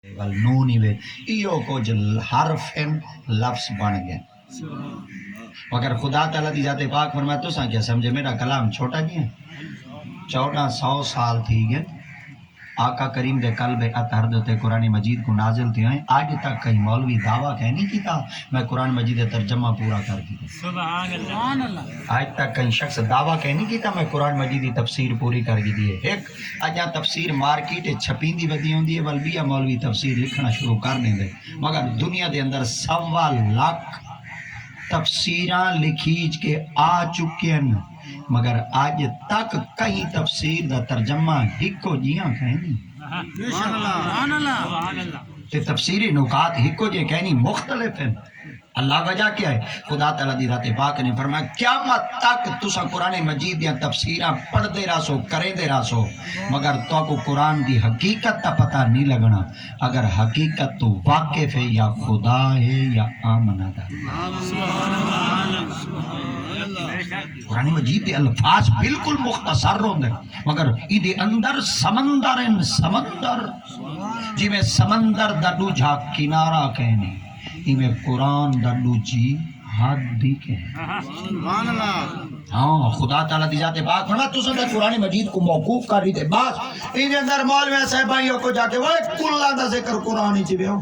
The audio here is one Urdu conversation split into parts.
ول نون وے ایو کچھ حرف لفظ بن گئے، مگر خدا تعالیٰ دی ذات پاک فرمایا تو کیا سمجھے میرا کلام چھوٹا کیا 1400 سال تھی گئے آقا کریم دے قلب اطہر دے قرآن مجید کو نازل تھے ہیں، آج تک کئی مولوی دعویٰ کہ نہیں کیتا میں قرآن مجید ترجمہ پورا کر دیتا، سبحان اللہ، آج تک کئی شخص دعویٰ کہ نہیں کیتا میں قرآن مجید کی تفسیر پوری کر دی ہے۔ ایک اجا تفسیر مارکیٹ چھپین دی ودی ہوندی ہے ولبیا مولوی تفسیر لکھنا شروع کر دیں دے، مگر دنیا دے اندر 1.25 لاکھ تفسیراں لکھیج کے آ چکے ہیں، مگر آج تک کئی تفسیر دا ترجمہ ہکو جیاں کہنی سبحان اللہ، تے تفسیری نکات ہکو جے کہنی مختلف ہیں۔ اللہ وجہ کیا ہے؟ خدا تعالیٰ دی ذات پاک نے فرمایا قیامت تک تسا قرآن مجید دیاں تفسیراں پڑھ دے راسو کریں دے راسو، مگر تو کو قرآن دی حقیقت تا پتہ نہیں لگنا، اگر حقیقت تو واقف ہے یا خدا ہے یا آمنہ دا۔ قرآن مجید دے الفاظ بالکل مختصر ہوندے مگر ایدے اندر سمندر ان سمندر جی میں سمندر دا دوجھا کنارہ کہنے ای میں قرآن دا دوجی حد بھی کہنے۔ سبحان اللہ، ہاں خدا تعالیٰ دی ذات پاک فرمایا تو سب قرآن مجید کو موقوف کر رہی تھے بس ایدے اندر مولوی صاحبائیوں کو جا کے وہ کلہ دا ذکر قرآن ہی چوے ہو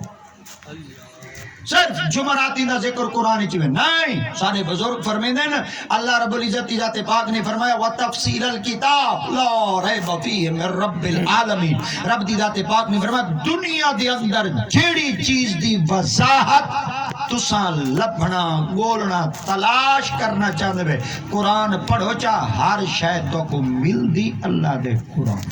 صرف جمعراتی دا ذکر قرآن چوے نہیں، سارے بزرگ فرمیندے نا اللہ رب العزت ذات پاک نے فرمایا وَتَفْصِيلَ الْكِتَابِ لَا رَيْبَ فِيهِ مِن رَبِّ الْعَالَمِينَ، رب دی ذات پاک نے فرمایا دنیا دے اندر جیڑی چیز دی وضاحت تساں لبھنا گولنا تلاش کرنا چاہتے بے قرآن پڑھو چاہ ہر شاید تو کو مل دی اللہ دے قرآن۔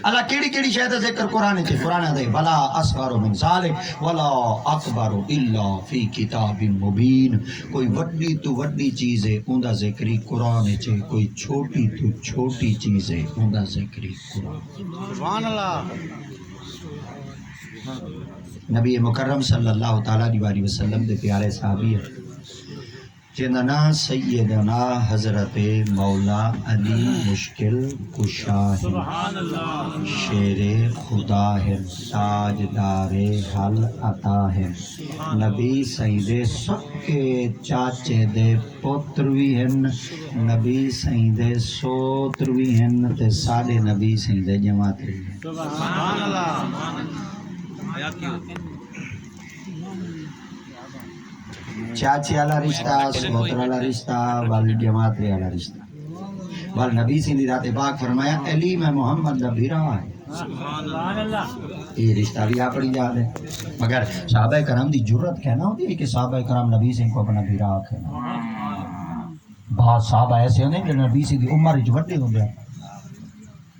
اللہ کیڑی کیڑی شاید ذکر قرآن چھے قرآن دے ولا اصغر من ذالک ولا اکبر الا فی کتاب مبین، کوئی وڈی تو وڈی چیز ہے اوندا ذکری قرآن چھے، کوئی چھوٹی تو چھوٹی چیز ہے اوندا ذکری قرآن۔ سبحان اللہ، نبی مکرم صلی اللہ تعالیٰ علیہ وسلم دے پیارے صحابی ہے جنہاں سیدنا حضرت مولا علی مشکل کشا ہے، شیر خدا ہے، تاجدار حل عطا ہے، نبی سید سکے چاچے دے پتر بھی ہیں، نبی سید سوتر بھی ہیں تے ساڑے نبی سید جماعت بھی ہیں۔ سبحان اللہ، چاچے والا رشتہ سوتر والا رشتہ وال جماعت والا رشتہ وال نبی سے ذات پاک فرمایا علی میں محمد دا بھیرا ہے، سبحان اللہ، یہ رشتہ بھی اپنی یاد ہے، مگر صحابہ کرام دی جرت کہنا ہوتی ہے کہ صحابہ کرام نبی سے کو اپنا بھیرا کہنا، بہت صحابہ ایسے ہونے جو نبی سے دی عمر جو وڈے ہوں گے،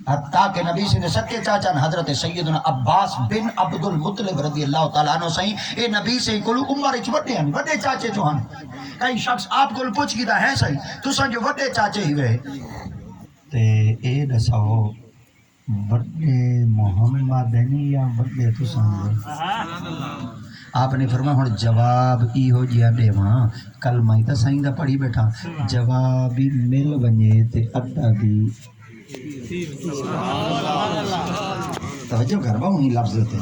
حتیٰ کہ نبی سے سکے چاچا حضرت سیدنا عباس بن عبد المطلب رضی اللہ تعالیٰ عنہ سہیں اے نبی سے کلو عمر اچ وڈے ہیں وڈے چاچے جو ہیں، کئی شخص آپ کو پوچھ گیا ہے صحیح تو سن جو وڈے چاچے ہی ہوئے تے اے دساؤ وڈے محمد نہیں یا وڈے تو سن آپ نے فرمایا ہن جواب ای ہو جیا دے وہاں کلمہ ہی تا سائیں دا پڑھی بیٹھا جواب ہی مل ونجے تے ادا بھی توجہ کروا ہونی لفظ تے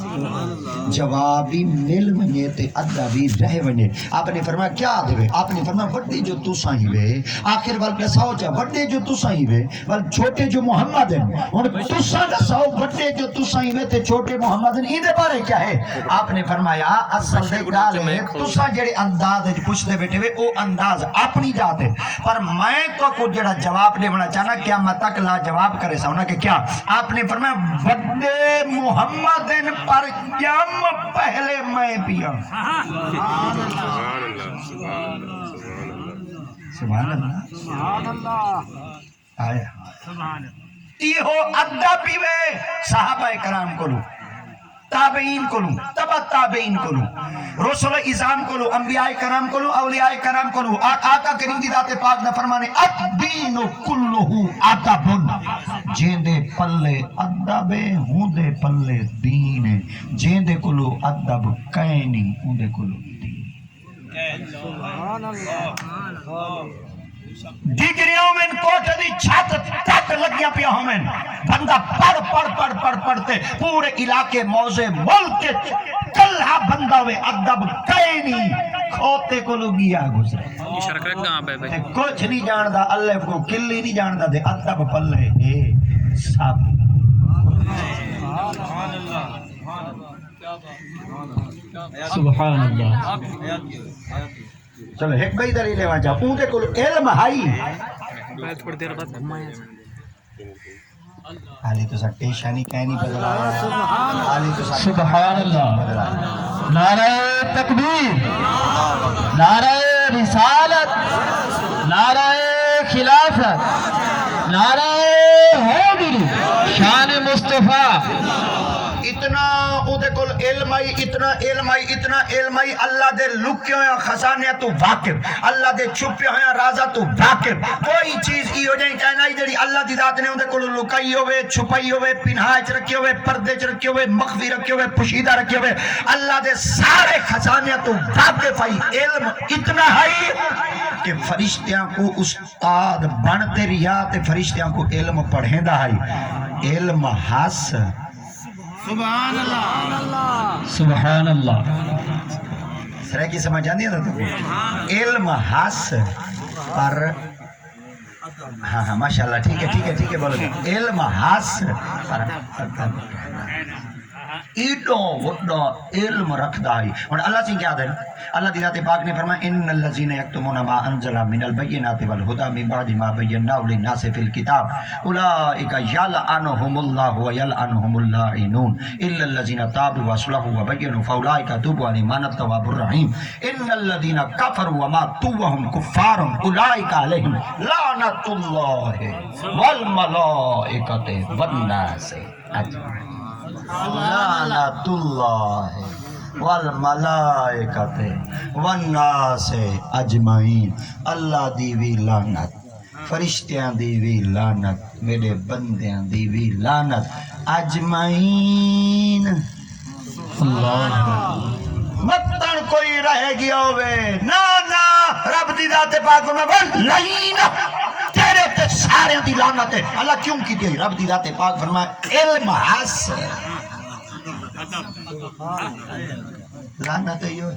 جوابی مل ونجے تے ادا بھی رہ ونجے، آپ نے فرمایا کیا دے آپ نے فرمایا وڈے جو تو سائیں وے آخر وال دساؤ چا وڈے جو تو سائیں وے وال چھوٹے جو محمد ہیں ہن تساں دساؤ وڈے جو تو سائیں وے تے چھوٹے محمد ہیں این دے بارے کیا ہے؟ آپ نے فرمایا اصل دے گال ہے تساں جڑے انداز وچ پوچھدے بیٹھے وے او انداز اپنی ذات ہے، پر میں تو کو جڑا جواب دینا چاہنا قیامت تک لا جواب کرے سا کہ کیا؟ آپ نے فرمایا وڈے محمد پر یم پہلے میں پیا۔ سبحان اللہ، سبحان اللہ، آیا یہ ادا پیوے صحابہ کرام کو لو تابعین کو لو تبع تابعین کو لو رسول اعظام کو لو انبیاء کرام کو لو اولیاء کرام کو لو آقا کریم دی ذات پاک نہ فرمانے الدین کلہ ادب جیندے پلے ادب ہوں دے پلے دین جیندے کلو ادب کہیں نہیں ہوں دے کلو دین۔ سبحان اللہ، ڈگریوں میں کوٹھ دی چھت تک لگیاں پیا ہوں میں بندہ پڑھتے پورے علاقے موزے ملک کلہ بندہ وے ادب کئی نہیں کھوتے کو لگیا گزرے کچھ نہیں جاندہ اللہ کو کلی نہیں جاندہ دے ادب پلے اے سب سبحان اللہ. چلو ایک بھائی دری لے وہاں جاؤ اونتے کو علم ہائی حالی تو سا ٹیشانی کہنی بدلا حالی تو سا سبحان اللہ. نعرہ تکبیر، نعرہ رسالت، نعرہ خلافت، نعرہ حیدری، شان مصطفیٰ. اتنا اودے کول علم آئی اتنا علم آئی اللہ دے لکے ہویا خزانے تو واقف اللہ دے چھپے ہویا رازہ تو واقف کوئی چیز ای ہو جائیں کہنا ہی جڑی اللہ دی ذات نے اودے کول لکائی ہوئے چھپائی ہوئے پنہائی چ رکھے ہوئے پردے چ رکھے ہوئے مخفی رکھے ہوئے پوشیدہ رکھے ہوئے اللہ دے سارے خزانے تو واقف آئی علم اتنا ہے کہ فرشتیاں کو استاد بنتے رہا تے فرشتیاں کو علم پڑھیں دا ہے علم حس سبحان اللہ سبحان اللہ. سرے کی سمجھ آندی ہے تو علم حس پر ہاں ماشاءاللہ ٹھیک ہے بولو علم حس پر ایڈوں وڈا علم رکھدا ہے اور اللہ سے کیا دے اللہ دی ذات پاک نے فرمایا ان الذين يكتمون ما انزل من البينات والهدى من بعد ما بيناه للناس في الكتاب اولئك يلعنهم الله ويلعنهم اللاعنون الا الذين تابوا واصلحوا وبينوا فاولئك اتوب عليهم وانا التواب الرحيم ان الذين كفروا وماتوا وهم كفار اولئك عليهم لعنة الله والملائكة والناس اجمعين. لعنت اللہ والملائکۃ والناس اجمعین. اللہ دی وی لعنت، فرشتیاں دی وی لعنت، میرے بندیاں دی وی لعنت اجمعین. اللہ متن کوئی رہ گیا ہوئے نا رب دی ذات پاک میں لعین تیرے تے سارے دی لعنت ہے. اللہ کیوں کی دی رب دی ذات پاک فرمایا علم حس لعنت ہے یہ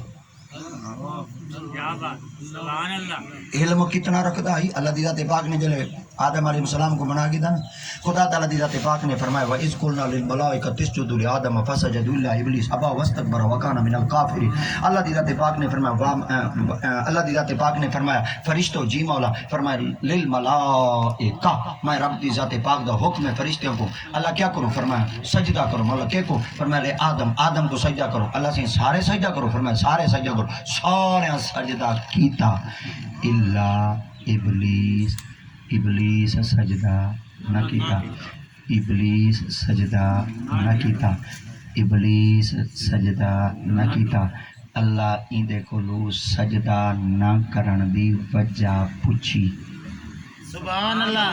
علم کتنا رکھتا ہے. اللہ دی ذات پاک نے جلے آدم علیہ السلام کو بنا گیا نا خدا تعالی دی ذات پاک نے فرمایا وَإِذْ قُلْنَا لِلْمَلَائِكَةِ اسْجُدُوا لِآدَمَ فَسَجَدُوا إِلَّا إِبْلِيسَ أَبَى وَاسْتَكْبَرَ وَكَانَ مِنَ الْكَافِرِينَ. اللہ دی ذات پاک نے فرمایا اللہ دی ذات پاک نے فرمایا فرشتوں جی مولا فرمایا للملائکہ میں رب دی ذات پاک دا حکم ہے فرشتوں کو اللہ کیا کرو فرمایا سجدہ کرو. مولا کیا کو فرمایا لے آدم کو سجدہ کرو. اللہ سے سارے سجدہ کرو فرمایا سارے سجدہ کرو. سارے سجدہ کیتا الا ابلیس سجدہ نہ کیتا. ابلیس سجدہ نہ کیتا. ابلیس سجدہ نہ کیتا. اللہ ایندے کولو سجدہ نہ کرن دی وجہ پوچھی. سبحان اللہ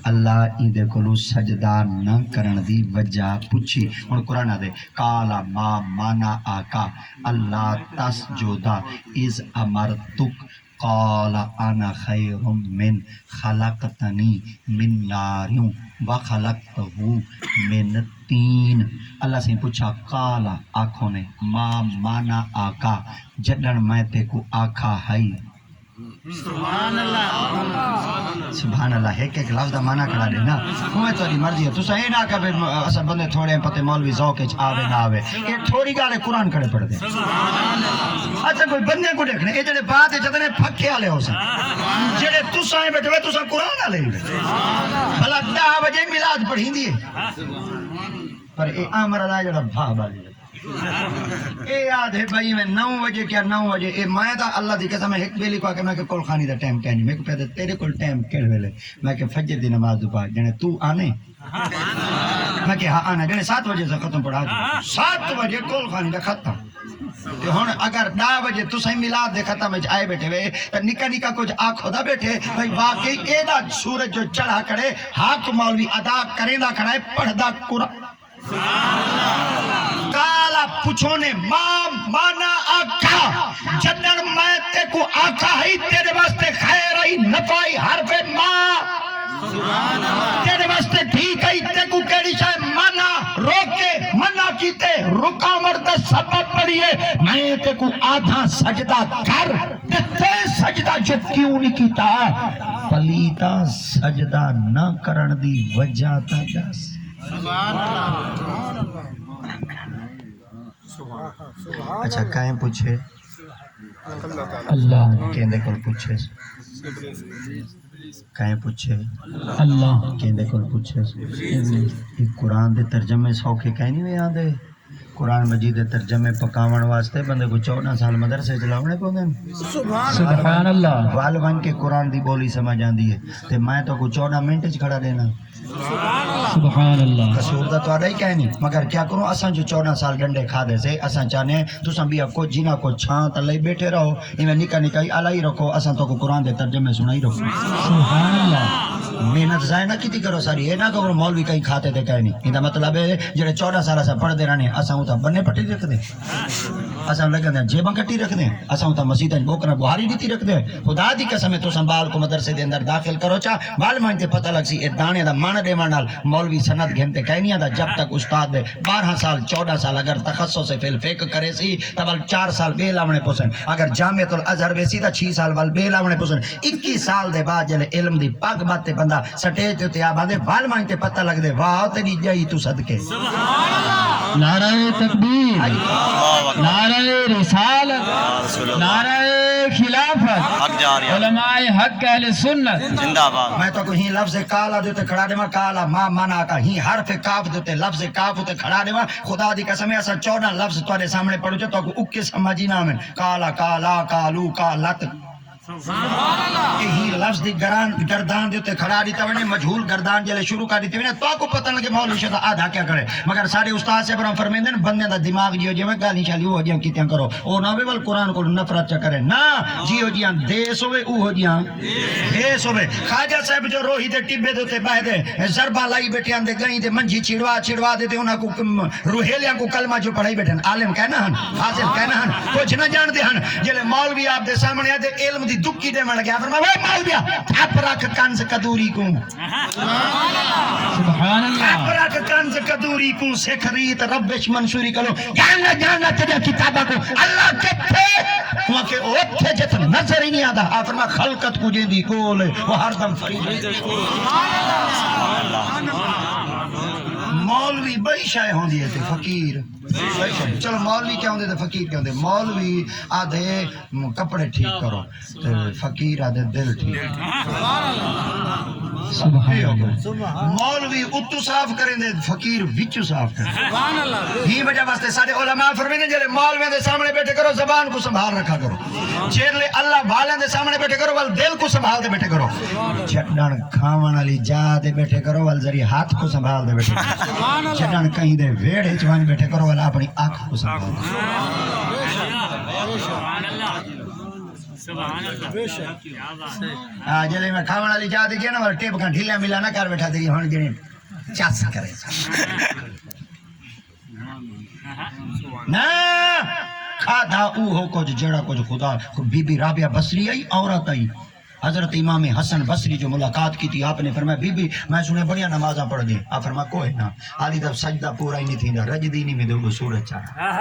اللہ ایندے کولو سجدہ نہ کرن دی وجہ پوچھی. ہن قرآن دے کالا ما مانا آکا اللہ تسجدا اذ امرتک قال انا خیر من خلقتنی من نار وخلقته من تین. اللہ سے پوچھا کالا آنکھوں نے ما مانا آکا جدن میں تے کو آکھا ہائی. سبحان اللہ سبحان اللہ ایک لفظ دا مانا کھڑا دے نا ہمیں تو دی مرضی ہے تو صحیح نہ کہ اصل بندے تھوڑے ہیں پتے مولوی ذوق وچ آوے نہ آوے یہ تھوڑی گالے قرآن کھڑے پڑھ دے. اچھا کوئی بندے کو دیکھنے یہ جڑے بات ہے جتنے پھکے والے ہو سن جڑے تساں بیٹھے ہوئے تساں قرآن والے بھلا 10 بجے میلاد پڑھی دی پر اے امر اللہ جڑا بھا والی اے یاد ہے بھائی میں 9 بجے کیا 9 بجے اے میں تا اللہ دی قسم ایک بیلی کو کہ میں کہ کول خانی دا ٹائم کہنی میں کو پہلے تیرے کول ٹائم کیڑے ویلے میں کہ فجر دی نماز دو پڑھ جنے تو آنے میں کہ ہاں آنا جنے 7 بجے سے ختم پڑھا 7 بجے کول خانی دا ختم. تے ہن اگر 10 بجے تسیں میلاد دے ختم وچ آئے بیٹھے وے تے نکا کچھ آکھو دا بیٹھے بھائی واقعی اے دا سورج جو چڑھا کڑے حق مولوی ادا کریندا کھڑا ہے پڑھدا قرآن. کالا پوچھو نے ماں مانا آکھا جنن میں تے کو کو آقا ہی تیرے واسطے خیر ہی نفع ہی حرف ماں تیرے واسطے ٹھیک ہے تے کو کیڑی شے مانا روکے منع کیتے رکاوٹ دا سبب پڑیے میں تے کو آدھا سجدہ کر تے سجدہ جو کیوں نہیں کیتا پلیتا سجدہ نہ کرن دی وجہ تا دس اچھا کہیں پوچھے اللہ کہندے کول پوچھے کہیں پوچھے اللہ کہندے کول پوچھے قرآن دے ترجمے سوکھے کہیں نہیں میں آدھے قرآن مجید دے ترجمے پکاون واسطے بندے کو 14 سال مدرسے چلاونے پوندے سبحان اللہ وال بن کے قرآن دی بولی سمجھ آندی ہے تے میں تو کو 14 منٹ چ کھڑا دینا سبحان اللہ قصور دا تو آدھا ہی کہنی مگر کیا کروں اساں جو 14 سال ڈنڈے کھا دے سے اساں چاہنے تساں بھی اب کو جنہ کو چھان تلے بیٹھے رہو ایویں نکا نکا ہی الائی رکھو اساں تو کو قرآن دے ترجمے سنائی رکھو سبحان اللہ محنت ضائع نہ کیتی کرو ساری یہ نہ کرو مولوی کہیں کھاتے تے کہیں نہیں ایندا مطلب ہے جڑے 14 سال اساں پڑھ دے رہنے اساں تا بنے پٹی رکھ دے اساں لگندے جیباں کٹی رکھ دے اساں تا مسجداں بوکرا بہاری دیتی رکھ دے خدا دی قسم ہے تو سنبھال کو مدرسے دے اندر داخل کرو چا بال مان تے پتہ لگ سی اے دانے دا مان دے نال مولوی سند گھنتے کہیں نہیں آتا جب تک استاد دے 12 سال 14 سال اگر تخصص سے فل فقہ کرے سی تب 4 سال بے لاونے پوسن اگر جامعۃ الازہر وے سی تا 6 سال وال بے لاونے پوسن 21 سال دے بعد جلے علم دی پاک بات تے بندہ سٹیج تے آ باندے بال مان تے پتہ لگ دے واہ تیری جائی تو صدقے نعرہ تکبیر نعرہ رسالت نعرہ خلافت علماء حق اہل سنت میں تو کہیں لفظ کالا دیتے کھڑا دے ماں کالا ماں مانا کا ہی حرف کاف دیتے لفظ کاف دیتے کھڑا دے ماں خدا دی قسم ہے ایسا 14 لفظ تواڈے سامنے پڑھو جو تو کو اکے سمجھی نہ میں کالا کالا کالو کالت یہی لفظ دی گردان دیتے کھڑا دیتا ونے مجھول گردان جلے شروع کر دیتے ونے تو کو پتہ لگے مولوی شاہ آدھا کیا کرے مگر سارے استاد سے برام فرمیندے بندے دا دماغ جیو جیو گالی شالی ہو جیاں کیتیاں کرو او نہ وے قرآن کو نفرت چا کرے نہ جیو جیاں دیس ہوئے او ہو جیاں دیس ہوئے خواجہ صاحب جو روہی دے ٹبے دیتے بہ دے ضربہ لائی بیٹھے اندے گئیں دے منجھی چھڑوا دیتے انہاں کو روحیلیاں کو کلمہ جو پڑھائی بیٹھے عالم کہنا ہن حاصل کہنا ہن کچھ نہ جان دے ہن جلے مولوی آپ دے سامنے آدے علم دی دکی دے من گیا فرما وہ مولویا تھپ رکھ کنز کدوری کو سبحان اللہ تھپ رکھ کنز کدوری کو سکھ ریت ربش منصوری کرو جاننا تیرے کتابہ کو اللہ کتے وہاں کے اوتھے جت نظر ہی نہیں آدھا آپ فرما خلقت کو جیندی کول وہ ہر دم فرید مولوی بڑی شائع ہوں دیئے تھے فقیر چلو مولوی کیا ہوں دے فقیر کیا ہوں دے مولوی آدھے کپڑے ٹھیک کرو فقیر آدھے دل ٹھیک مولوی اتو صاف کریں دے فقیر وچو صاف کریں ہی وجہ واسطے سارے علماء فرمینے جلے مولوی دے سامنے بیٹھے کرو زبان کو سنبھال رکھا کرو چیرلے اللہ والے دے سامنے بیٹھے کرو وال دل کو سنبھال دے بیٹھے کرو چٹن کھاون علی جا دے بیٹھے کرو وال ذریعے ہاتھ کو سنبھال دے بیٹھے کرو چٹن کہیں دے ویڑے چوان بیٹھے کرو وال اپنی آنکھ کو سنبھال دے جلے میں کھاون علی جا دے گیا نا وال ٹیپ کھا ڈھیلا ملا نہ کر بیٹھا دے ہون جنے چاس کرے نا کھادا او ہو کچھ جڑا کچھ خدا بی بی رابعہ بصری آئی عورت آئی حضرت امام حسن بصری جو ملاقات کی تھی آپ نے فرمایا بی بی میں سنے بڑیا نمازاں پڑھ دی آپ فرمایا کوئی نہ آلی دب سجدہ پورا ہی نہیں تھی رجدی نہیں میں دو سورج چاہا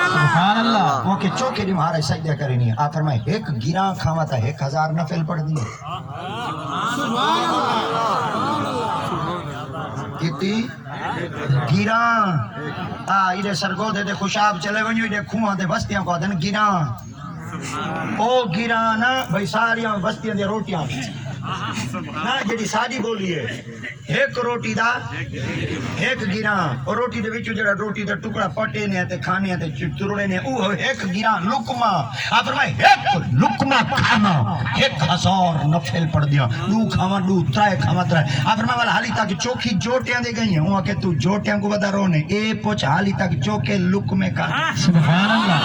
سبحان اللہ وہ کہ چوکے نہیں مہارا سجدہ کرے نہیں آپ فرمایا ایک گراں کھاما تھا 1000 نفل پڑھ دیے کتی گراں ایڈے سرگو دے خوشاب چلے ونجو ایڈے کھواں دے بستیاں کو دن گراں او گراں نا بھائی ساریاں بستیاں دے روٹیاں نا جڑی سادی بولی ہے ایک روٹی دا ایک گراں اور روٹی دے وچوں جڑا روٹی دا ٹکڑا پٹے نے تے کھانے تے چرڑے نے او ایک گراں لقمہ آپ فرمایا ایک لقمہ کھانا 1000 نفل پڑھ دیا دو کھاواں دو ترے کھاواں ترے آپ فرمایا والا حالی تک چوکھی جوٹیاں دے گئی ہیں ہوں کہ تو جوٹیاں کو بدا رونے اے پوچھ حالی تک چوکے لقمے کا سبحان اللہ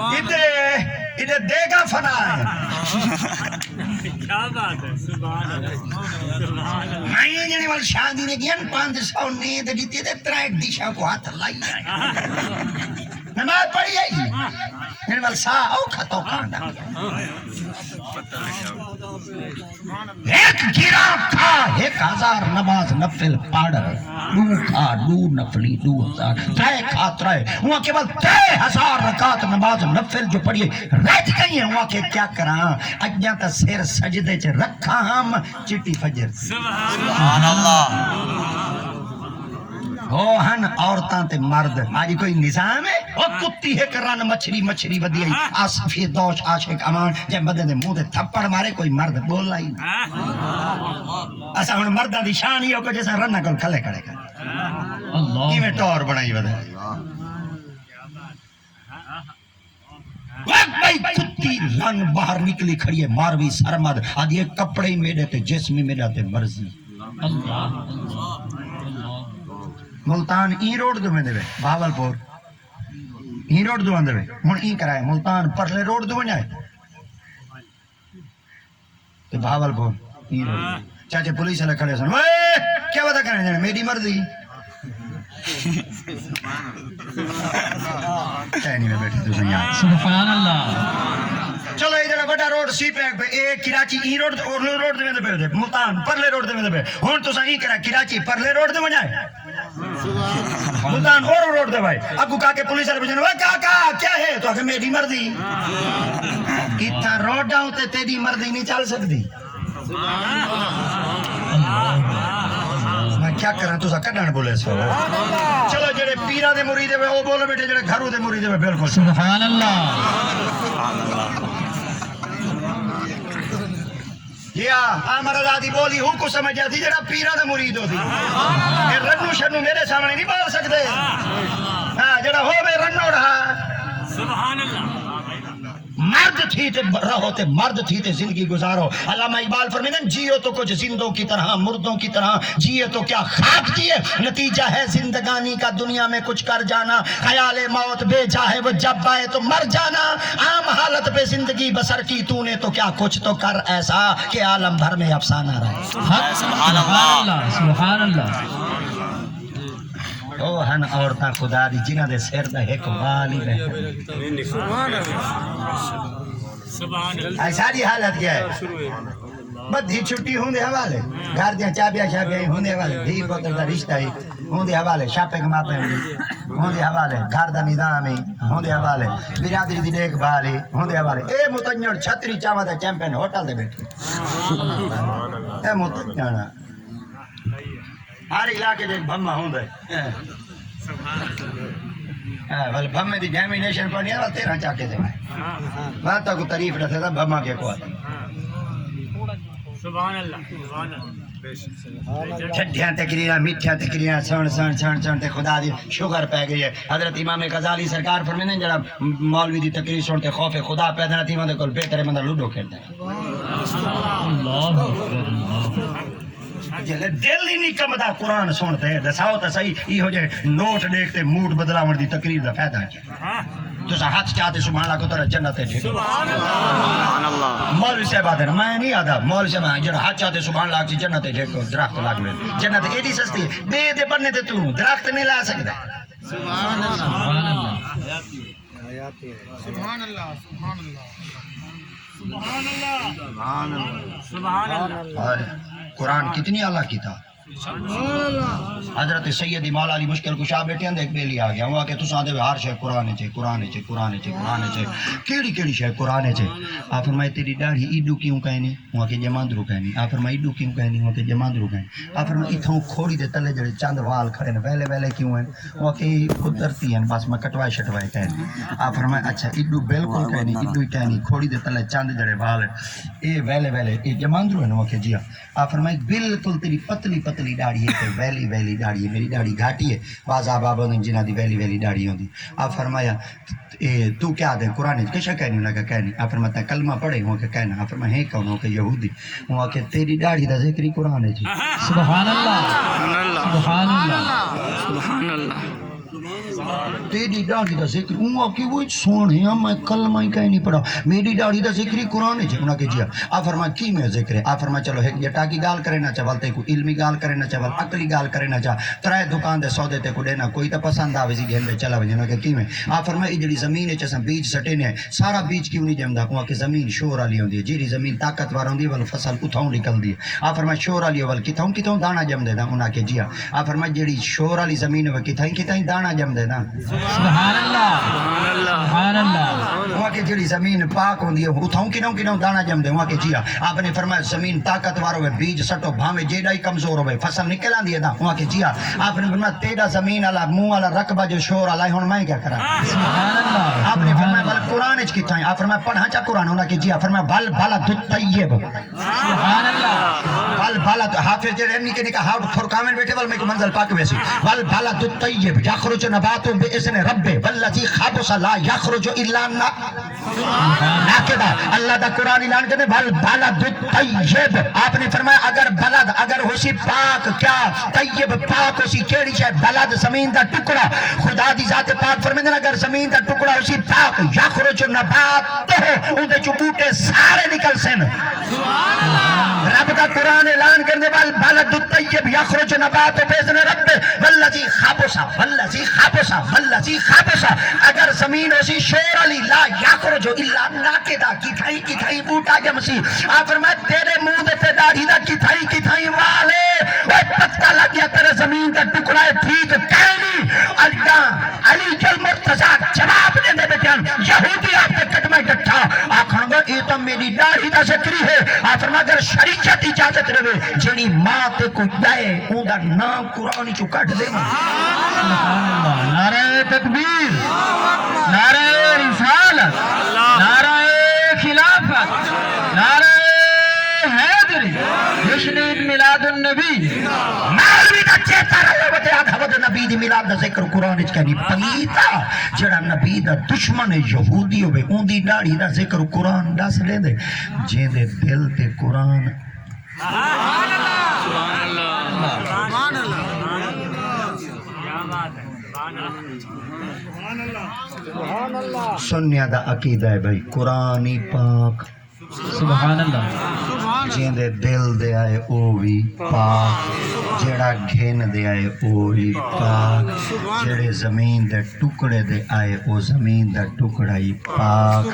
ادھے دے گا فنا ہے کیا بات ہے سبحان اللہ میں جنے وال شادی نے گیا 500 نیند دیتی تے 3 ڈشاں کو ہاتھ لائی نماز پڑھی ہے میرے وال سا او کھتو کھاندا ایک گرا کھا 1000 نماز نفل پڑھ دو کھا دو نفلی 2000 ترے کھا ترے وہاں کے بعد 3000 رکعت نماز نفل جو پڑھیے رہت گئی ہیں وہاں کے کیا کراں اجاں تا سر سجدے چ رکھا ہم چٹی فجر سبحان اللہ ہو ہن عورتاں تے مرد آج کوئی نظام ہے او کتی ہے کرن مچھری ودی آصفی دوش عاشق امان جے بدے دے منہ تے تھپڑ مارے کوئی مرد بولا ہی نہیں اسا ہن مرداں دی شان ہی ہو کہ جیسا رنا کول کھلے کھڑے کر اللہ کیویں ٹور بنائی ودے بھائی کتی لن باہر نکلی کھڑی ہے ماروی سرمد آج یہ کپڑے ہی میرے تے جسم ہی میرا تے مرضی اللہ ملتان ای روڈ دو میں دے بھاول پور ای روڈ دو اندر ہن ای کرائے ملتان پرلے روڈ دو ونجائے تے بھاول پور ای روڈ چاچے پولیس والے کھڑے سن اوئے کیا ودا کرنے جانے میری مرضی کہنی میں بیٹھے تو سنیا سبحان اللہ چلو ادھر بڑا روڈ سی پیک پہ ایک کراچی ای روڈ اور روڈ دے پہ دے ملتان پرلے روڈ دے پہ ہن تو سہی کرا کراچی پرلے روڈ دے ونجائے ملتان اور روڈ دے بھائی ابو کا کے پولیس والے بجن اوے کاکا کیا ہے تو کہ میری مرضی اتنا روڈ آؤں تے تیری مرضی نہیں چل سکتی میں کیا کروں تو کڈن بولے سو چلو جڑے پیرا دے مرید ہے وہ بولو بیٹے جڑے گھروں دے مرید ہے بالکل سبحان اللہ یا آمر آزادی بولی ہوں کو سمجھ جاتی جڑا پیرا دے مرید ہوتی یہ رنو شنو میرے سامنے نہیں بول سکتے ہاں جڑا ہو میں رنو رہا سبحان اللہ مرد تھی تے رہو تے مرد تھی تے زندگی گزارو علامہ اقبال فرمیدن جیو تو کچھ زندوں کی طرح مردوں کی طرح جیے تو کیا خاک جیے نتیجہ ہے زندگانی کا دنیا میں کچھ کر جانا خیال موت بے چاہے وہ جب آئے تو مر جانا عام حالت پہ زندگی بسر کی تو نے تو کیا کچھ تو کر ایسا کہ عالم بھر میں افسانہ رہے سبحان اللہ سبحان اللہ او ہن عورتاں خدا دی جنہاں دے سر دا ایک وال ہی رہے سبحان اللہ ساری حالت کیا ہے بدھی چھٹی ہوندے حوالے گھر دیاں چابیاں ہوندے حوالے بھی پتر دا رشتہ ہی ہوندے حوالے شاپے کماپے ہوندے حوالے گھر دا نظام ہی ہوندے حوالے برادری دی دیکھ بھال ہی ہوندے حوالے اے متنجڑ چھتری چاواں دا چیمپئن ہوٹل دے بیٹھے اے متنجڑ ہر علاقے دے بھما ہوندے ول بھمے دی ڈیمینیشن پڑھنی ہے 13 چاکے دے میں تو کو تعریف رہتا تھا بھما کے کو سبحان اللہ سبحان اللہ ٹھڈیاں تقریراں میٹھیاں تقریراں سن سن سن سن تے خدا دی شکر پہ گئی ہے حضرت امام غزالی سرکار فرمیندے جڑا مولوی دی تقریر سن تے خوف خدا پیدا نہ تھی مندے کول بہتر ہے بندہ لوڈو کھیلدا ہے اللہ جلے دل ہی نہیں کمدا قرآن سنتے دساؤ تو صحیح یہ جے نوٹ دیکھتے موڈ بدلاون دی تقریر دا فائدہ کیا تو ہاتھ چاہتے سبحان اللہ کو تو جنت ہے سبحان اللہ مولوی صاحب آتے میں نہیں آتا مولوی صاحب جڑا ہاتھ چاہتے سبحان اللہ کی جنت ہے جیکو درخت لگ میں جنت ایڈی سستی بے دے بننے تے تو درخت نہیں لا سکتا سبحان اللہ سبحان اللہ سبحان اللہ سبحان اللہ سبحان اللہ اور قرآن کتنی اعلیٰ کتاب حضرت سید مولا علی مشکل کشا بیٹے اندے ایک بیلی آ گیا وہ کہ تساں دے ہر شے قرآن چے قرآن چے قرآن چے قرآن چے کیڑی کیڑی شے قرآن چے آ فرمائے تیری داڑھی ایڈو کیوں کہنی وہ کہ جماندرو کہنی آ فرمائے ایڈو کیوں کہنی وہ کہ جماندرو کہنی آ فرمائے ایتھوں کھوڑی دے تلے جڑے چند وال کھڑے نے ویلے ویلے کیوں ہیں وہ کہ قدرتی ہیں بس میں کٹوائے شٹوائے کہنی آ فرمائے اچھا ایڈو بالکل کہنی ایڈو ہی کہنی کھوڑی دے تلے چند جڑے وال ہیں اے ویلے ویلے اے جماندرو ہیں وہ کہ جی آ فرمائے بالکل تیری پتلی پتلی داڑھی ہے تے ویلی ویلی داڑھی ہے میری داڑھی گھاٹی ہے بعض احباب نے جنہاں دی ویلی ویلی داڑھی ہوندی آپ فرمایا تو کیا دے قرآن کیسا کہنے لگا کہنی آپ فرماتا کلمہ پڑھے ہوں کہ کہنا آپ فرمایا ہے کون ہو کہ یہودی ہوں کہ تیری داڑھی دا ذکر ہی قرآن ہے جی سبحان اللہ سبحان اللہ سبحان اللہ تیری داڑھی دا ذکر ہوں کہ وہ سونے میں کلمہ ہی کہیں نہیں پڑھا میری داڑھی دا ذکر ہی قرآن ہے انہاں کہ جی آ فرما کی میں ذکر ہے آ فرما چلو ایک جٹا کی گال کرے نہ چاول تے کوئی علمی گال کرے نہ چاول عقلی گال کرے نہ چا ترائے دکان دے سودے تے کو دینا کوئی تے پسند آوے سی گھن دے چلا وجنا کہ کی میں آ فرما ای جڑی زمین ہے چسا بیج سٹے نے سارا بیج کیوں نہیں جمدا کو کہ زمین شور والی ہوندی ہے جیڑی زمین طاقتور ہوندی ول فصل اتھوں نکلدی ہے آ فرما شور والی ول کتھوں کتھوں دانا جم دے دا انہاں کہ جی آ فرما جڑی شور والی زمین ہے کتھیں کتھیں دانا جم دے دا سبحان اللہ سبحان اللہ وہاں کی جڑی زمین پاک ہوندی ہے اتھوں کنوں دانا جم دے وہاں کی جی آپ نے فرمایا زمین طاقتور ہوے بیج سٹو بھاوے جیڑا ہی کمزور ہوے فصل نکل آندی ہے نا وہاں کی جی آپ نے فرمایا تیرا زمین والا منہ والا رقبہ جو شور والا ہے ہن میں کیا کراں سبحان اللہ آپ نے فرمایا بل قرآن وچ کتھاں آپ فرمایا پڑھا چا قرآن انہاں کی جی فرمایا بل بلد طیب سبحان اللہ بل بلد حافظ جڑے نکے نکا ہاؤ فرقامن بیٹھے ول میں کو منزل پاک ویسی بل بلد طیب یخرج نبات باذن ربه والذی خبث لا یخرج الا ناکدا اللہ دا قرآن اعلان کرتے بل بلد طیب آپ نے فرمایا اگر بلد اگر ہوسی پاک کیا طیب پاک ہوسی کیڑی شے بلد زمین دا ٹکڑا خدا دی ذات پاک فرمیندے اگر زمین دا ٹکڑا ہوسی پاک یخرج نبات اون دے چبوٹے سارے نکل سن رب دا قرآن اعلان کرنے بل بلد طیب یخرج نبات باذن ربه والذی خبث اگر زمین ہوسی شور علی لا یخرج الا ناکدا کتھائی بوٹا جمسی آپ فرمائے تیرے منہ دے تے داڑھی دا کتھائی والے وہ پتہ لگ گیا تیرے زمین دا ٹکڑا ہے ٹھیک کہنی علی جل مرتضی جواب دے دے بیٹھن یہودی آپ کے قدمہ ڈٹھا آکھاں گا یہ تو میری داڑھی دا ذکری ہے آپ فرمائے اگر شریعت اجازت رہے جنی ماں تے کو دائے اون دا نام قرآن چو کٹ دے سبحان اللہ نعرہ تکبیر نعرہ رسالت نعرہ خلافت نعرہ حیدری جشن عید میلاد النبی مولوی دا چیتا رہے وتے آدھا نبی دی میلاد دا ذکر قرآن وچ کہنی پلیتا جڑا نبی دا دشمن یہودی ہوئے اون دی داڑھی دا ذکر قرآن دس لے دے جے دے دل تے قرآن سبحان اللہ سبحان اللہ سنیا دا عقیدہ ہے بھائی قرآن پاک سبحان اللہ جین دے دل دے آئے او بھی پاک جیڑا گھن دے آئے او بھی پاک جیڑے زمین دے ٹکڑے دے آئے او زمین دا ٹکڑا ہی پاک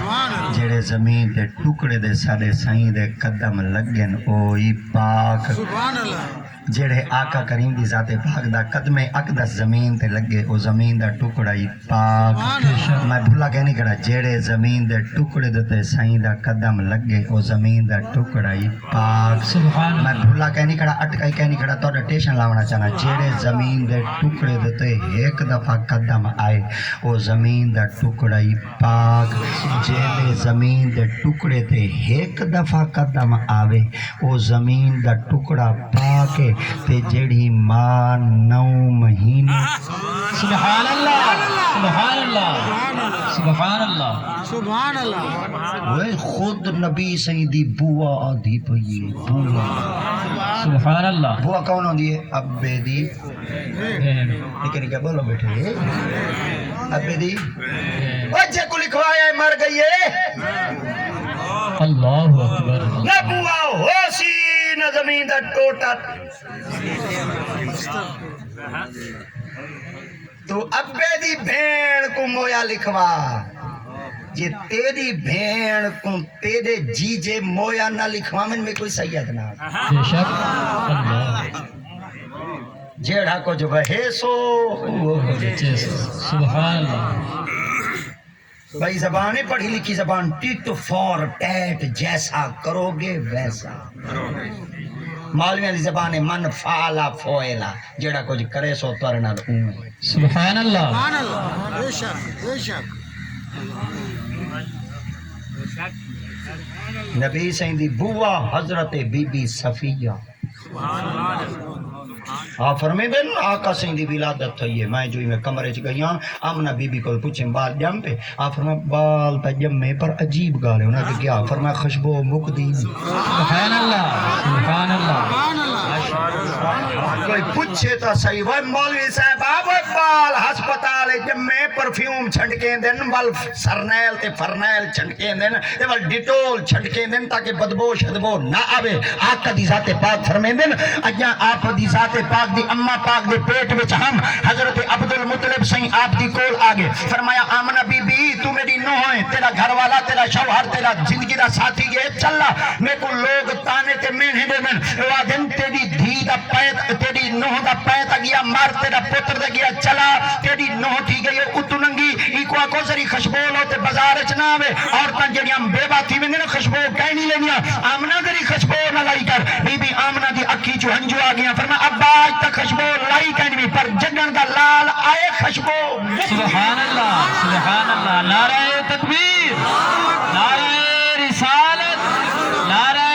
جیڑے زمین دے ٹکڑے دے سارے سائیں دے قدم لگن او ہی پاک جیڑے آقا کریم دی ذات پاک دا قدم اقدس زمین تے لگے او زمین دا ٹکڑا ہی پاک میں بھولا کہنی کڑا جیڑے زمین دے ٹکڑے دے تے سائیں دا قدم لگے او زمین دا ٹکڑا ہی پاک سبحان میں بھولا کہنی کڑا اٹکائی کہنی کڑا تو ٹیشن لاونا چاہنا جیڑے زمین دے ٹکڑے دے تے ایک دفعہ قدم آئے او زمین دا ٹکڑا ہی پاک جیڑے زمین دے ٹکڑے تے ایک دفعہ قدم آوے او زمین دا ٹکڑا پاک تے جیڑی ماں 9 مہینے سبحان اللہ سبحان اللہ سبحان اللہ سبحان اللہ وہ خود نبی سیدی بوا آدھی پئی بوا سبحان اللہ بوا کون ہوندی ہے ابے دی لیکن کیا بولو بیٹھے ابے دی بچے کو لکھوایا ہے مر گئی ہے اللہ اکبر نہ بوا ہوسی نہ زمین دا ٹوٹا تو ابے دی بھین کو مویا لکھوا جی تیری بھین کو تیرے جیجے مویا نہ لکھوامن میں کوئی سید نہ بے شک اللہ جیڑا کچھ وہے سو وہ سبحان اللہ بھائی زبانیں پڑھی لکھی زبان ٹٹ فار ٹیٹ جیسا کرو گے ویسا مولویاں دی زبان من فعلا فوئلا جیڑا کچھ کرے سو ترنا سبحان اللہ سبحان اللہ بے شک بے شک نبی سائیں دی بوا حضرت بی بی صفیہ فرمیندے نا آقا سائیں دی ولادت تھی ہے میں جو میں کمرے چ گئی ہاں آمنہ بی بی کو پوچھیں بال جم پہ فرمایا بال تا جمے پر عجیب گال ہے انہاں کہ کیا فرمایا خوشبو مک دی سبحان اللہ سبحان اللہ سبحان اللہ کوئی پوچھے تو صحیح وہ مولوی صاحب آپ بال ہسپتال جمے پرفیوم چھنڈکیں دن ول سرنیل تے فرنیل چھنڈکیں دن تے ول ڈیٹول چھنڈکیں دن تاکہ بدبو شدبو نہ آوے آقا دی ذات پاک فرمیں دن اجاں آپ دی ذات پاک دی اما پاک دے پیٹ وچ ہم حضرت عبدالمطلب سائیں آپ دی کول آگے فرمایا آمنہ بی بی تو میری نوح ہے تیرا گھر والا تیرا شوہر تیرا زندگی دا ساتھی گئے چلا میں کو لوگ تانے تے مینہ دے من وادن تیری دھی دا پیت تیری نوح دا پیت گیا مار تیرا پتر دا گیا چلا تیری نوح تھی گئی اتو ننگی ایکو آکو سری خشبول ہوتے بازار چناوے عورتاں جڑیاں بیوہ تھی میں نے خشبول کہیں نہیں لینیا آمنہ تیری خشبول نہ لائی کر بی بی آمنہ دی اکھی چو ہنجو آگیا فرما ابا آج تک خشبول لائی کہیں نہیں پر جگن دا لال آئے خشبول سبحان اللہ نعرہ تکبیر نعرہ رسالت نعرہ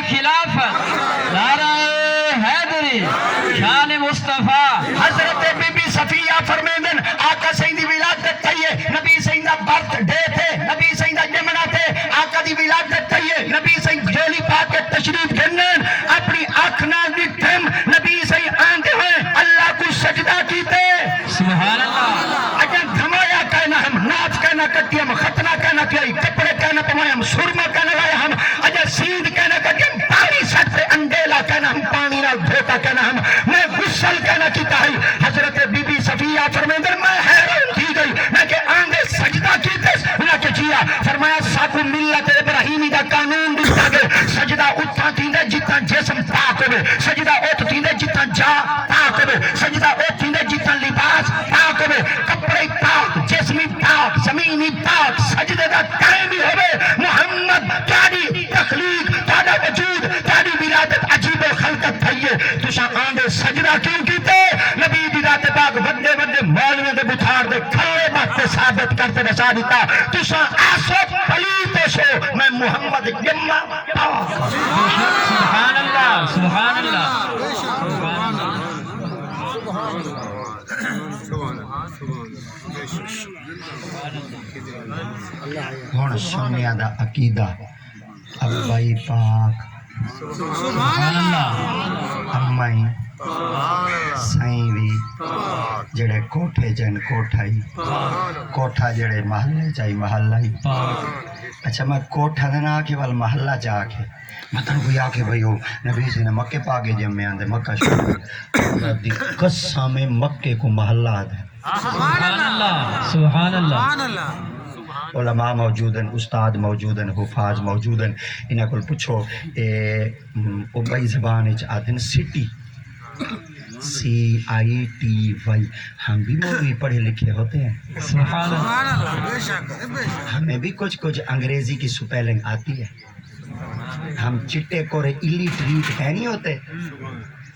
خلافت نعرہ حیدری شان مصطفیٰ حضرت بی بی صفیہ فرمیندن آقا سیندی ولادت تھئیے نبی سیندہ برتھ ڈے تھے نبی سیندہ جمنہ تھے آقا دی ولادت تھئیے نبی سیند جولی پاک کے تشریف گھنن اپنی آنکھنا دیکھتم نبی سیند آندے ہوئے اللہ کو سجدہ کیتے سبحان اللہ اگر دھمایا کہنا ہم ناف کہنا کہتی ہم ختنہ کہنا کہی کپڑے کہنا پمائے ہم سرمہ کہنا لائے ہم اگر سیند کہنا کہتی ہم پانی سٹ پہ انڈیلا کہنا ہم پانی نال دھوتا کہنا ہم میں غسل کہنا کیتا ہے حضرت بی بی صفیہ فرمیندر میں حیران تھی گئی میں کہ آنگے سجدہ کیتے انہاں کے جیا فرمایا ساکو ملت ابراہیمی دا قانون دیتا گئے سجدہ اتھا تھی دے جتنا جسم پاک ہوئے سجدہ ات تھی دے جتنا جا پاک ہوئے سجدہ ات تھی دے جتنا لباس پاک ہوئے کپڑے پاک جسمی پاک زمینی پاک سجدے دا ٹائم ہی ہوئے محمد تاری تخلیق تارا وجود تاری ولادت عجیب خلقت تھئیے تشا آندے سجدہ کیوں کیتے نبی دی ذات پاک ودے ودے مولوی دے بٹھار دے کھلے بات ثابت کرتے نشا دیتا تشا آسو پلیتے شو میں محمد جمع پاک سبحان اللہ سبحان اللہ ہون سنیا دا عقیدہ ابائی پاک سبحان اللہ امائی سائیں بھی جڑے کوٹھے جن کوٹھائی کوٹھا جڑے محلے چاہی محلائی اچھا میں کوٹھا دینا آکے وال محلہ چاہ کے مطلب کوئی آکے بھئی ہو نبی سے نے مکے پاکے جب میں آندے مکہ شروع دی قصہ میں مکے کو محلہ دے سبحان اللہ سبحان اللہ علماء موجودن استاد موجودن حفاظ موجودن انہیں کل پوچھو ابائی زبان آدھن سٹی CITY ہم بھی مولوی پڑھے لکھے ہوتے ہیں سبحان اللہ ہمیں بھی کچھ انگریزی کی سپیلنگ آتی ہے ہم چٹے کورے illiterate ہے نہیں ہوتے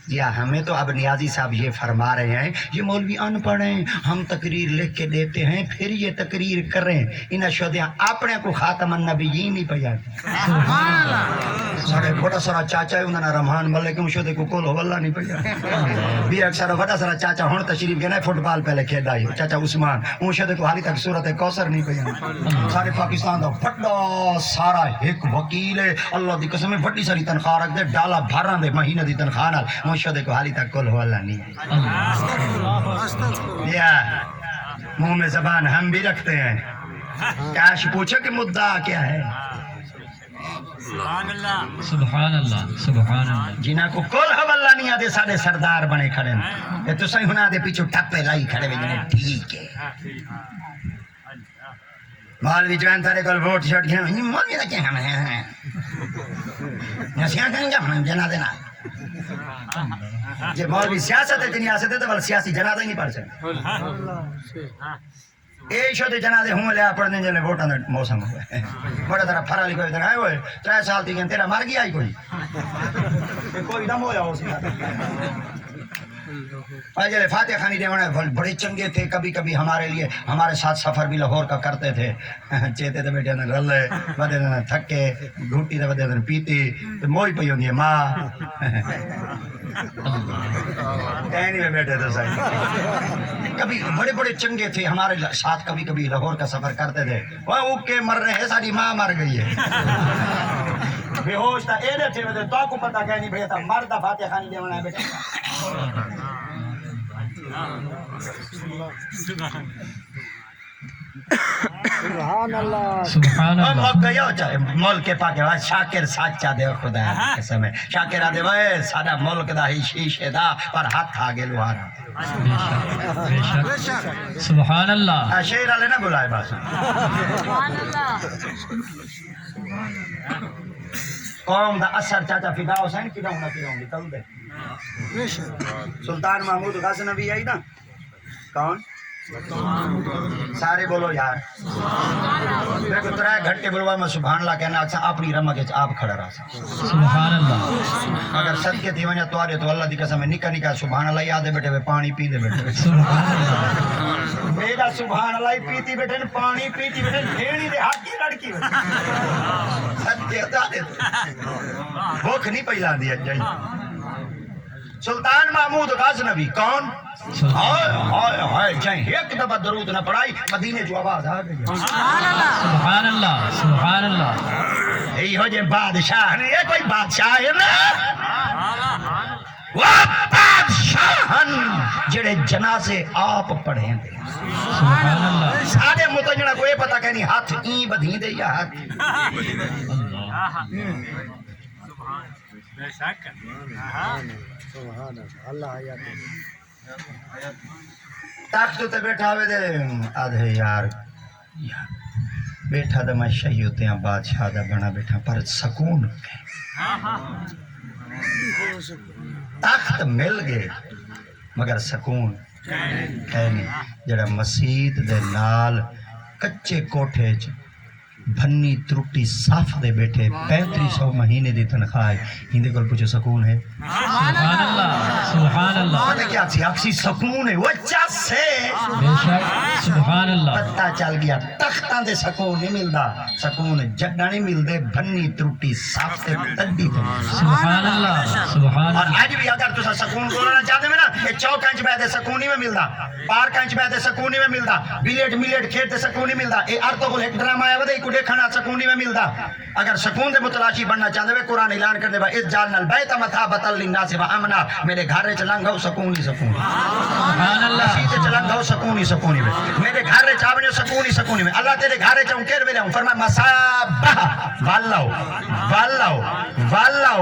یا ہمیں تو اب نیازی صاحب یہ فرما رہے ہیں یہ مولوی ان پڑھ ہیں ہم تقریر لکھ کے دیتے ہیں پھر یہ تقریر کر رہے ہیں انہیں شہدیاں اپنے کو خاتم النبیین نہیں پہجاتے سارے بڑا سارا چاچا ہے انہوں نے رحمان ملے کہ شہدے کو کول ہو اللہ نہیں پہجاتے بھی اکثر بڑا سارا چاچا ہون تشریف گیا ہے فٹ بال پہلے کھیل آئی چاچا عثمان ان شہدے کو حالی تک صورت کوثر نہیں پہجاتے سارے پاکستان دا بڑا سارا ایک وکیل ہے اللہ دی قسم بڑی ساری تنخواہ رکھ دے ڈالا بھران دے مہینے دی تنخواہ نال مشہدے کو حالی تک کل ہو اللہ نہیں ہے یا منہ میں زبان ہم بھی رکھتے ہیں کاش پوچھو کہ مدعا کیا ہے سبحان اللہ سبحان اللہ جنہاں کو کل ہو اللہ نہیں آدھے سارے سردار بنے کھڑے ہیں تو صحیح ہونا دے پیچھو ٹپے لائی کھڑے ہوئے جنہیں ٹھیک ہے مولوی جوان تارے کل ووٹ شوٹ گھنے ہیں مولوی رکھیں ہم ہیں نسیاں کہیں گا ہم جنا دینا جب مولوی سیاست ہے دنیا سے تو بل سیاسی جنازہ ہی نہیں پڑھ سکتے اے شو دے جنازے ہوں لیا پڑھنے جلے ووٹاں دے موسم ہوئے بڑا طرح پھرا لکھو ادھر آئے ہوئے 3 سال تھی کہ تیرا مر گیا ہی کوئی دم ہو جاؤ جلے فاتح خانی دے بڑے چنگے تھے کبھی کبھی ہمارے لیے ہمارے ساتھ سفر بھی لاہور کا کرتے تھے چیتے تھے بیٹے رلے بدے دن تھکے گھوٹی تھے بدے دن پیتی موئی پئی ہوندی ہے ماں کہیں نہیں بیٹھے تھے صحیح کبھی بڑے بڑے چنگے تھے ہمارے ساتھ کبھی کبھی لاہور کا سفر کرتے تھے وہ اوکے مر رہے ہیں ساری ماں مر گئی ہے بے ہوش تھا اے تھے تے تو کو پتہ کہ نہیں بھئی تا مرد فاتحہ خانی دیونا ہے بیٹا سبحان اللہ سبحان اللہ مولک گیا چاہے ملک کے پاکے وہاں شاکر سچا دے خدا ہے قسم ہے شاکر آدھے وے سادہ ملک دا ہی شیشے دا پر ہاتھ آگے لوہارا بے شک بے شک سبحان اللہ شیر والے نہ بلائے بس قوم دا اثر چاچا فدا حسین کی نہ کی کل دے بے شک سلطان محمود غزنوی آئی نا کون سارے بولو یار دیکھو ترائے گھنٹے بلوا میں سبحان اللہ کہنا اچھا اپنی رمہ کے آپ کھڑا رہا سا سبحان اللہ اگر صدقے تھی ونجا توارے تو اللہ دی قسم ہے نکا نکا سبحان اللہ یادے بیٹھے ہوئے پانی پی دے بیٹھے ہوئے سبحان اللہ میرا سبحان اللہ پیتی بیٹھے پانی پیتی بیٹھے بھیڑی دے ہاتھ کی لڑکی بیٹھے صدقے ادا دے بھوک نہیں پہلا دیا جائیں سلطان محمود غزنوی کون ہائے ہائے ہائے جائیں ایک دفعہ درود نہ پڑھائی مدینے جو آواز آ گئی سبحان اللہ سبحان اللہ یہی ہو جائے بادشاہ نے یہ کوئی بادشاہ ہے نا وہ بادشاہ جڑے جنازے آپ پڑھیں دے سبحان اللہ سارے متجنہ کو یہ پتا کہ نہیں ہاتھ این بدھی دے یا ہاتھ سبحان اللہ حیات تاکتو تے بیٹھا ہوئے دے آدھے یار بیٹھا دے میں شہیوتے ہیں بادشاہ دا بنا بیٹھا پر سکون تخت مل گئے مگر سکون ہے نہیں جڑا مسجد دے نال کچے کوٹھے چ بھنی ترٹی صاف دے بیٹھے 3500 مہینے دی تنخواہ ہندے کل پوچھو سکون ہے سبحان اللہ سبحان اللہ پتہ کیا تھی اکسی سکون ہے وہ سے بے شک سبحان اللہ پتہ چل گیا تختاں دے سکون نہیں ملدا سکون جگہ نہیں ملدے بھنی ترٹی صاف تے تڈی تے سبحان اللہ سبحان اور اللہ آج بھی اگر تسا سکون بولنا چاہتے میں نا یہ چوک انچ بیٹھے سکون نہیں میں ملدا پارک انچ بیٹھے سکون نہیں میں ملدا بلیٹ ملیٹ کھیلتے سکون نہیں ملدا اے ارتو کو ایک ڈرامہ آیا ودے کو دیکھنا سکون نہیں میں ملدا اگر سکون دے متلاشی بننا چاہتے ہیں قرآن اعلان کر دے با اس جالنا البیت مثابۃ للناس و امنا میرے گھر چ لنگھو سکون ہی سکون سبحان اللہ مسجد چ لنگھو سکون ہی سکون ہی میرے گھر چ آونے سکون ہی سکون ہی اللہ تیرے گھر چ کیر ویلے فرمایا مسابہ والو والو والو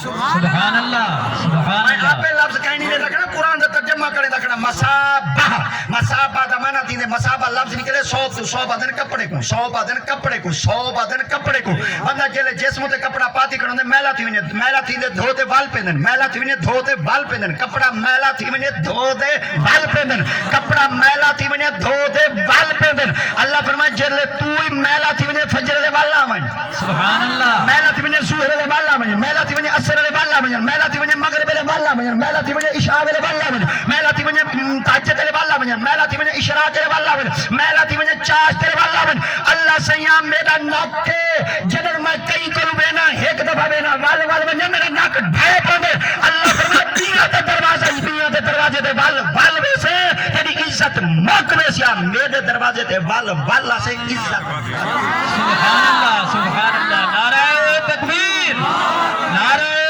سبحان اللہ سبحان میں اللہ آپ لفظ کہیں نہیں رکھنا قرآن دا ترجمہ کرے رکھنا مسابہ مسابہ دا معنی تھی مسابہ لفظ نکلے 100 بدن کپڑے کو 100 بدن کپڑے کو 100 بدن کپڑے کو بندہ جلے جسم تے کپڑا پاتی کرنے میلا تھی ونے میلا تھی دے دھوتے وال پہنن میلا تھی ونے دھوتے وال پہنن کپڑا میلا تھی ونے دھوتے وال پہنن کپڑا میلا تھی ونے دھوتے وال پہنن اللہ فرمائے جلے تو ہی میلا تھی ونے فجر دے والا من سبحان اللہ میلا تھی ونے ظہر دے والا من میلا تھی ونے عصر دے والا من میلا تھی ونے مغرب دے والا من میلا تھی ونے عشاء دے والا من میلا تھی ونے تہجد دے والا من میلا تھی ونے اشراق دے والا من میلا تھی ونے چاش دے والا من اللہ سیاں میرا ناک کے جنر میں کئی کرو بینا ایک دفعہ بینا والے والے میں میرا ناک ڈھائے پڑے اللہ فرمائے دنیا دے دروازے دے وال سے تیری عزت موک میں سیا میرے دروازے دے وال سے عزت سبحان اللہ سبحان